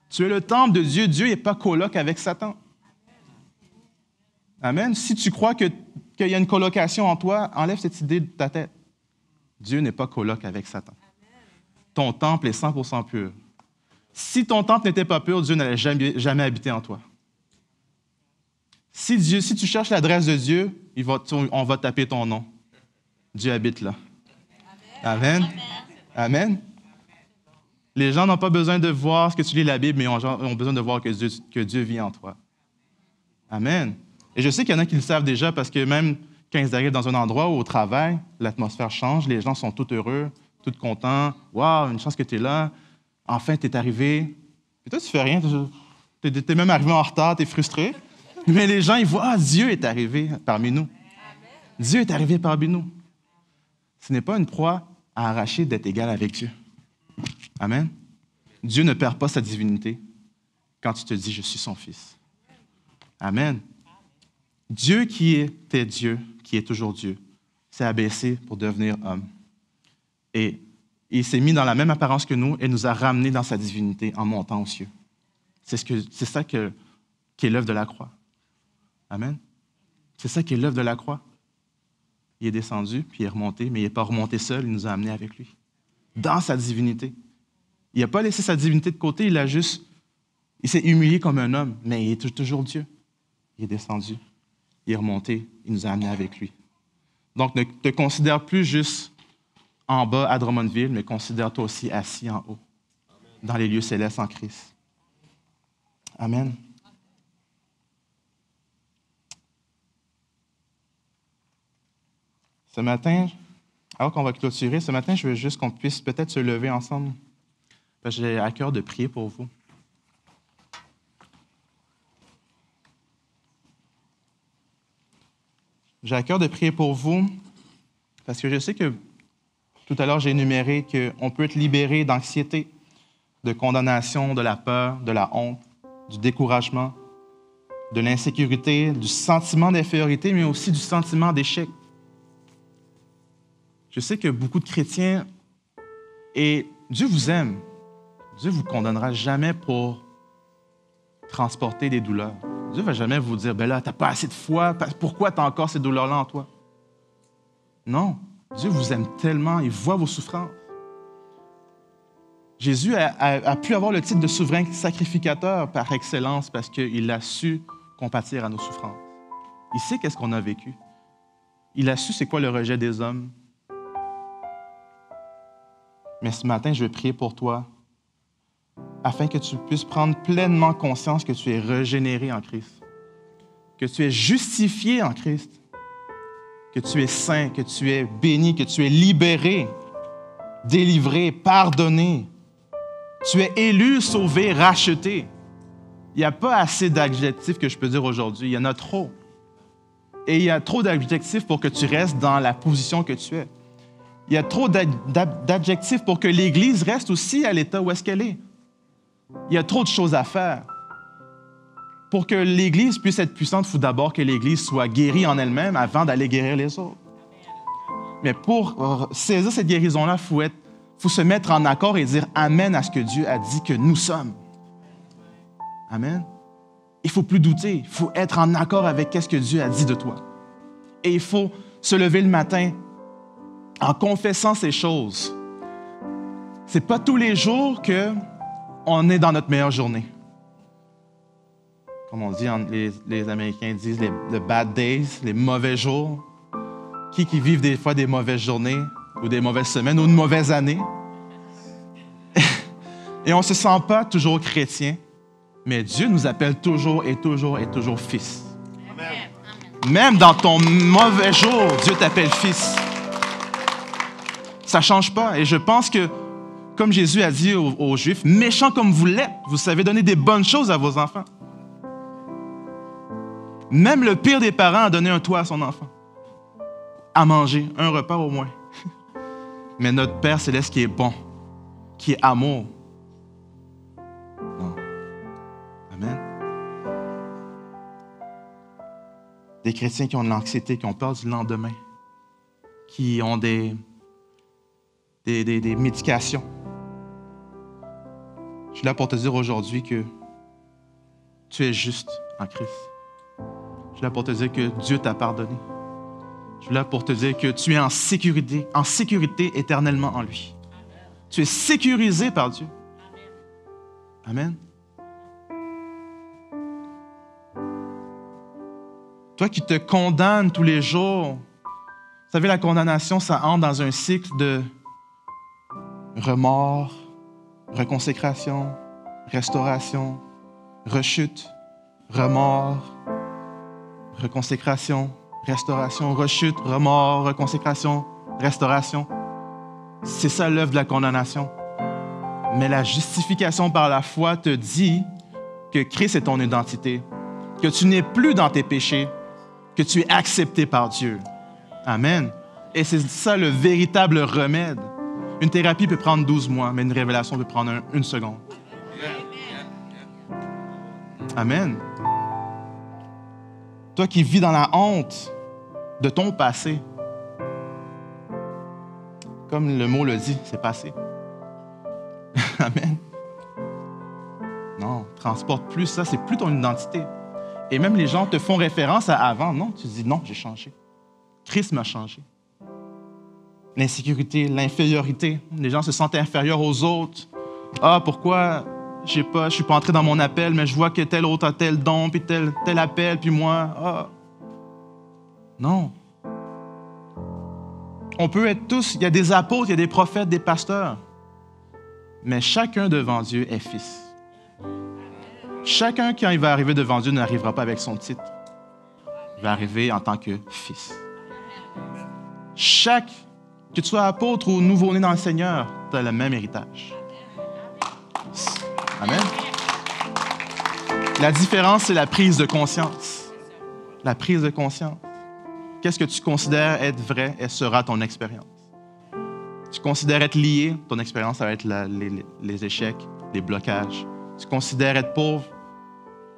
Tu es le temple de Dieu. Dieu n'est pas coloc avec Satan. Amen. Si tu crois qu'il y a une colocation en toi, enlève cette idée de ta tête. Dieu n'est pas coloc avec Satan. Ton temple est 100% pur. Si ton temple n'était pas pur, Dieu n'allait jamais habiter en toi. Si tu cherches l'adresse de Dieu, on va taper ton nom. Dieu habite là. Amen. Amen. Les gens n'ont pas besoin de voir ce que tu lis la Bible, mais ont besoin de voir que Dieu vit en toi. Amen. Et je sais qu'il y en a qui le savent déjà parce que même quand ils arrivent dans un endroit où au travail, l'atmosphère change, les gens sont tous heureux, tous contents. « Wow, une chance que tu es là. Enfin, tu es arrivé. » Et toi, tu fais rien. Tu es même arrivé en retard, tu es frustré. Mais les gens, ils voient, ah, Dieu est arrivé parmi nous. Dieu est arrivé parmi nous. Ce n'est pas une proie à arracher d'être égal avec Dieu. Amen. Dieu ne perd pas sa divinité quand tu te dis « Je suis son fils ». Amen. Dieu qui était Dieu, qui est toujours Dieu, s'est abaissé pour devenir homme. Et il s'est mis dans la même apparence que nous et nous a ramenés dans sa divinité en montant aux cieux. C'est ça qui est l'œuvre de la croix. Amen. C'est ça qui est l'œuvre de la croix. Il est descendu, puis il est remonté, mais il n'est pas remonté seul, il nous a amenés avec lui. Dans sa divinité. Il n'a pas laissé sa divinité de côté, il s'est humilié comme un homme, mais il est toujours Dieu. Il est descendu, il est remonté, il nous a amenés avec lui. Donc, ne te considère plus juste en bas à Drummondville, mais considère-toi aussi assis en haut, dans les lieux célestes en Christ. Amen. Ce matin, alors qu'on va clôturer, ce matin, je veux juste qu'on puisse peut-être se lever ensemble. Parce que j'ai à cœur de prier pour vous. J'ai à cœur de prier pour vous parce que je sais que tout à l'heure, j'ai énuméré qu'on peut être libéré d'anxiété, de condamnation, de la peur, de la honte, du découragement, de l'insécurité, du sentiment d'infériorité, mais aussi du sentiment d'échec. Je sais que beaucoup de chrétiens, et Dieu vous aime, Dieu ne vous condamnera jamais pour transporter des douleurs. Dieu ne va jamais vous dire, ben là, tu n'as pas assez de foi, pourquoi tu as encore ces douleurs-là en toi? Non, Dieu vous aime tellement, il voit vos souffrances. Jésus a pu avoir le titre de souverain sacrificateur par excellence parce qu'il a su compatir à nos souffrances. Il sait qu'est-ce qu'on a vécu. Il a su c'est quoi le rejet des hommes. Mais ce matin, je vais prier pour toi afin que tu puisses prendre pleinement conscience que tu es régénéré en Christ, que tu es justifié en Christ, que tu es saint, que tu es béni, que tu es libéré, délivré, pardonné. Tu es élu, sauvé, racheté. Il n'y a pas assez d'adjectifs que je peux dire aujourd'hui. Il y en a trop. Et il y a trop d'adjectifs pour que tu restes dans la position que tu es. Il y a trop d'adjectifs pour que l'Église reste aussi à l'état où est-ce qu'elle est. Il y a trop de choses à faire. Pour que l'Église puisse être puissante, il faut d'abord que l'Église soit guérie en elle-même avant d'aller guérir les autres. Mais pour saisir cette guérison-là, il faut se mettre en accord et dire Amen à ce que Dieu a dit que nous sommes. Amen. Il ne faut plus douter. Il faut être en accord avec ce que Dieu a dit de toi. Et il faut se lever le matin en confessant ces choses. Ce n'est pas tous les jours qu'on est dans notre meilleure journée. Comme on dit, les Américains disent les bad days, les mauvais jours. Qui vivent des fois des mauvaises journées ou des mauvaises semaines ou une mauvaise année. Et on ne se sent pas toujours chrétien, mais Dieu nous appelle toujours et toujours et toujours fils. Amen. Même dans ton mauvais jour, Dieu t'appelle fils. Ça ne change pas. Et je pense que, comme Jésus a dit aux Juifs, méchants comme vous l'êtes, vous savez donner des bonnes choses à vos enfants. Même le pire des parents a donné un toit à son enfant. À manger, un repas au moins. Mais notre Père céleste qui est bon, qui est amour. Non. Amen. Des chrétiens qui ont de l'anxiété, qui ont peur du lendemain, qui ont des médications. Je suis là pour te dire aujourd'hui que tu es juste en Christ. Je suis là pour te dire que Dieu t'a pardonné. Je suis là pour te dire que tu es en sécurité éternellement en lui. Amen. Tu es sécurisé par Dieu. Amen. Toi qui te condamnes tous les jours. Vous savez, la condamnation, ça entre dans un cycle de remords, reconsécration, restauration, rechute, remords, reconsécration, restauration, rechute, remords, reconsécration, restauration. C'est ça l'œuvre de la condamnation. Mais la justification par la foi te dit que Christ est ton identité, que tu n'es plus dans tes péchés, que tu es accepté par Dieu. Amen. Et c'est ça le véritable remède. Une thérapie peut prendre 12 mois, mais une révélation peut prendre une seconde. Amen. Toi qui vis dans la honte de ton passé, comme le mot le dit, c'est passé. Amen. Non, transporte plus ça, c'est plus ton identité. Et même les gens te font référence à avant. Non, tu dis non, j'ai changé. Christ m'a changé. L'insécurité, l'infériorité. Les gens se sentent inférieurs aux autres. Ah, pourquoi je ne suis pas entré dans mon appel, mais je vois que tel autre a tel don, puis tel appel, puis moi. Ah. Non. On peut être tous, il y a des apôtres, il y a des prophètes, des pasteurs. Mais chacun devant Dieu est fils. Chacun, quand il va arriver devant Dieu, n'arrivera pas avec son titre. Il va arriver en tant que fils. Que tu sois apôtre ou nouveau-né dans le Seigneur, tu as le même héritage. Amen. La différence, c'est la prise de conscience. La prise de conscience. Qu'est-ce que tu considères être vrai, elle sera ton expérience. Tu considères être lié, ton expérience, ça va être les échecs, les blocages. Tu considères être pauvre,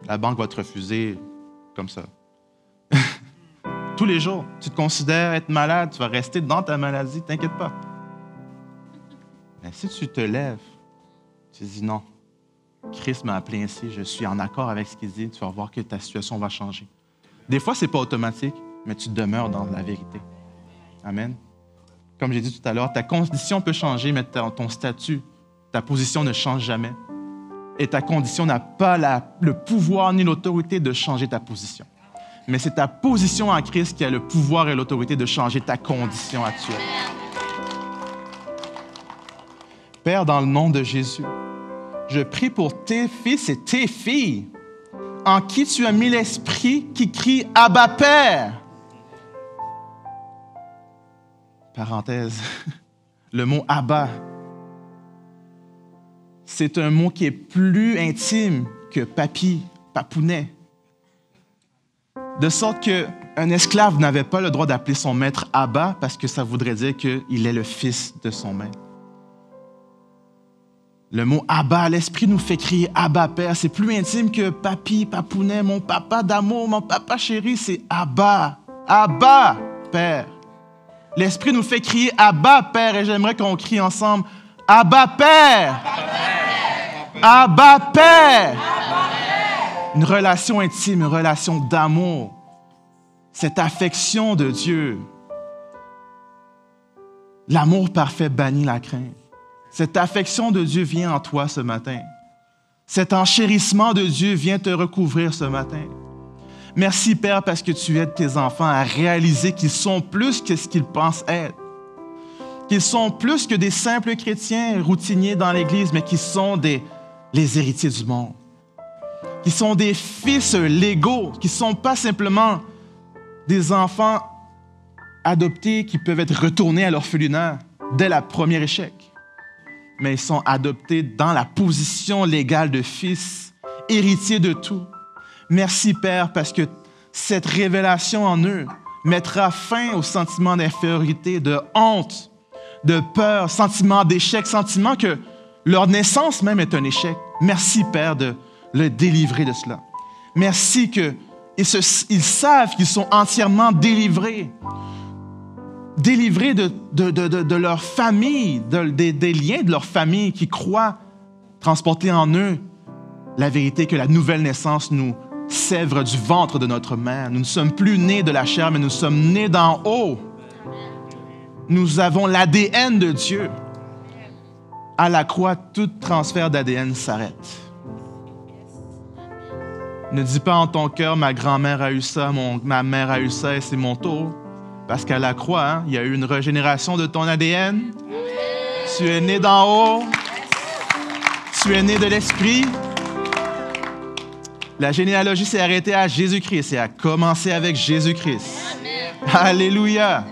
la banque va te refuser comme ça. Tous les jours. Tu te considères être malade, tu vas rester dans ta maladie, t'inquiète pas. Mais si tu te lèves, tu dis non, Christ m'a appelé ainsi, je suis en accord avec ce qu'il dit, tu vas voir que ta situation va changer. Des fois, ce n'est pas automatique, mais tu demeures dans la vérité. Amen. Comme j'ai dit tout à l'heure, ta condition peut changer, mais ton statut, ta position ne change jamais. Et ta condition n'a pas le pouvoir ni l'autorité de changer ta position. Mais c'est ta position en Christ qui a le pouvoir et l'autorité de changer ta condition actuelle. Père, dans le nom de Jésus, je prie pour tes fils et tes filles en qui tu as mis l'esprit qui crie « Abba, Père ». Parenthèse, le mot « Abba », c'est un mot qui est plus intime que « papi », « papounet ». De sorte qu'un esclave n'avait pas le droit d'appeler son maître Abba parce que ça voudrait dire qu'il est le fils de son maître. Le mot Abba, l'Esprit nous fait crier Abba, Père. C'est plus intime que papi, papounet, mon papa d'amour, mon papa chéri. C'est Abba, Abba, Père. L'Esprit nous fait crier Abba, Père. Et j'aimerais qu'on crie ensemble Abba, Père. Abba, Père. Une relation intime, une relation d'amour. Cette affection de Dieu. L'amour parfait bannit la crainte. Cette affection de Dieu vient en toi ce matin. Cet enchérissement de Dieu vient te recouvrir ce matin. Merci, Père, parce que tu aides tes enfants à réaliser qu'ils sont plus que ce qu'ils pensent être. Qu'ils sont plus que des simples chrétiens routiniers dans l'Église, mais qu'ils sont les héritiers du monde. Qui sont des fils légaux, qui ne sont pas simplement des enfants adoptés qui peuvent être retournés à l'orphelinat dès le premier échec. Mais ils sont adoptés dans la position légale de fils, héritiers de tout. Merci, Père, parce que cette révélation en eux mettra fin au sentiment d'infériorité, de honte, de peur, sentiment d'échec, sentiment que leur naissance même est un échec. Merci, Père, de le délivrer de cela. Merci qu'ils savent qu'ils sont entièrement délivrés. Délivrés de leur famille, des liens de leur famille qui croient transporter en eux la vérité que la nouvelle naissance nous sèvre du ventre de notre mère. Nous ne sommes plus nés de la chair, mais nous sommes nés d'en haut. Nous avons l'ADN de Dieu. À la croix, tout transfert d'ADN s'arrête. Ne dis pas en ton cœur, ma grand-mère a eu ça, ma mère a eu ça et c'est mon tour. Parce qu'à la croix, hein, il y a eu une régénération de ton ADN. Tu es né d'en haut. Tu es né de l'Esprit. La généalogie s'est arrêtée à Jésus-Christ et a commencé avec Jésus-Christ. Alléluia!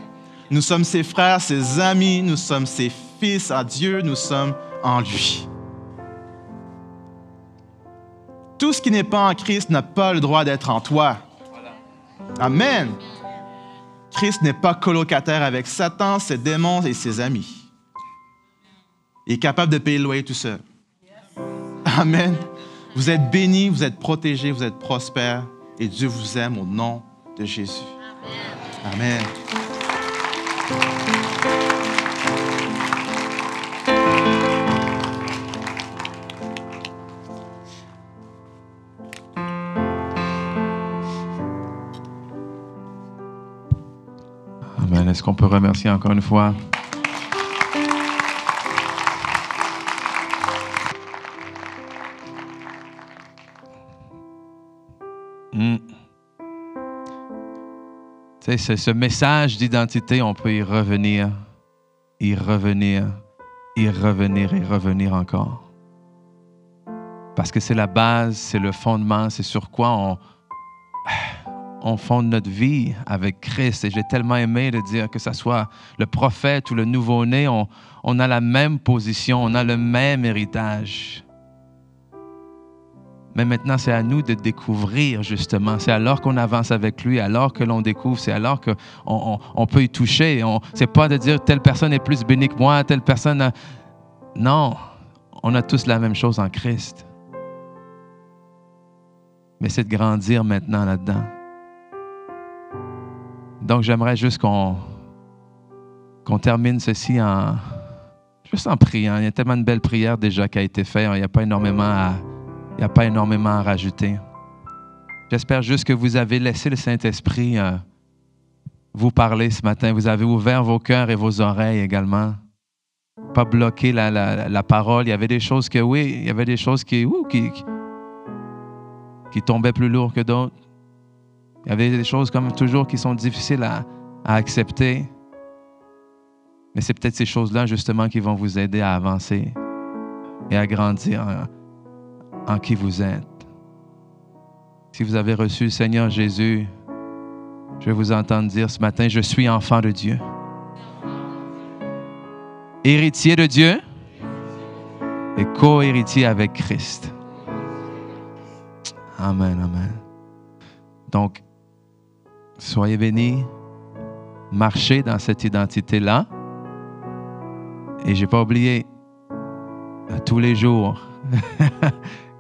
Nous sommes ses frères, ses amis, nous sommes ses fils à Dieu, nous sommes en lui. Tout ce qui n'est pas en Christ n'a pas le droit d'être en toi. Amen! Christ n'est pas colocataire avec Satan, ses démons et ses amis. Il est capable de payer le loyer tout seul. Amen! Vous êtes bénis, vous êtes protégés, vous êtes prospères et Dieu vous aime au nom de Jésus. Amen. Amen. Est-ce qu'on peut remercier encore une fois? Tu sais, ce message d'identité, on peut y revenir, y revenir, y revenir et revenir encore. Parce que c'est la base, c'est le fondement, c'est sur quoi on fonde notre vie avec Christ. Et j'ai tellement aimé de dire que ce soit le prophète ou le nouveau-né, on a la même position, on a le même héritage. Mais maintenant, c'est à nous de découvrir, justement. C'est alors qu'on avance avec lui, alors que l'on découvre, c'est alors qu'on peut y toucher. C'est pas de dire telle personne est plus bénie que moi, telle personne... Non, on a tous la même chose en Christ. Mais c'est de grandir maintenant là-dedans. Donc, j'aimerais juste qu'on termine ceci juste en priant. Il y a tellement de belles prières déjà qui a été faites. Il n'y a pas énormément à rajouter. J'espère juste que vous avez laissé le Saint-Esprit vous parler ce matin. Vous avez ouvert vos cœurs et vos oreilles également. Pas bloquer la parole. Il y avait des choses qui tombaient plus lourd que d'autres. Il y avait des choses comme toujours qui sont difficiles à accepter. Mais c'est peut-être ces choses-là justement qui vont vous aider à avancer et à grandir en qui vous êtes. Si vous avez reçu le Seigneur Jésus, je vais vous entendre dire ce matin, je suis enfant de Dieu. Héritier de Dieu et co-héritier avec Christ. Amen, amen. Donc, soyez bénis, marchez dans cette identité-là. Et je n'ai pas oublié, à tous les jours,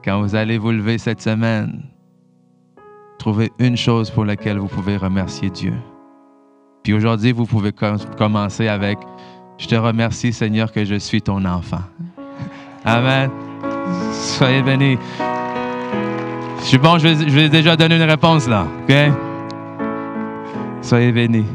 quand vous allez vous lever cette semaine, trouvez une chose pour laquelle vous pouvez remercier Dieu. Puis aujourd'hui, vous pouvez commencer avec « Je te remercie, Seigneur, que je suis ton enfant. » Amen. Soyez bénis. Je suis bon, je vais déjà donner une réponse là. OK? Soyez bénis.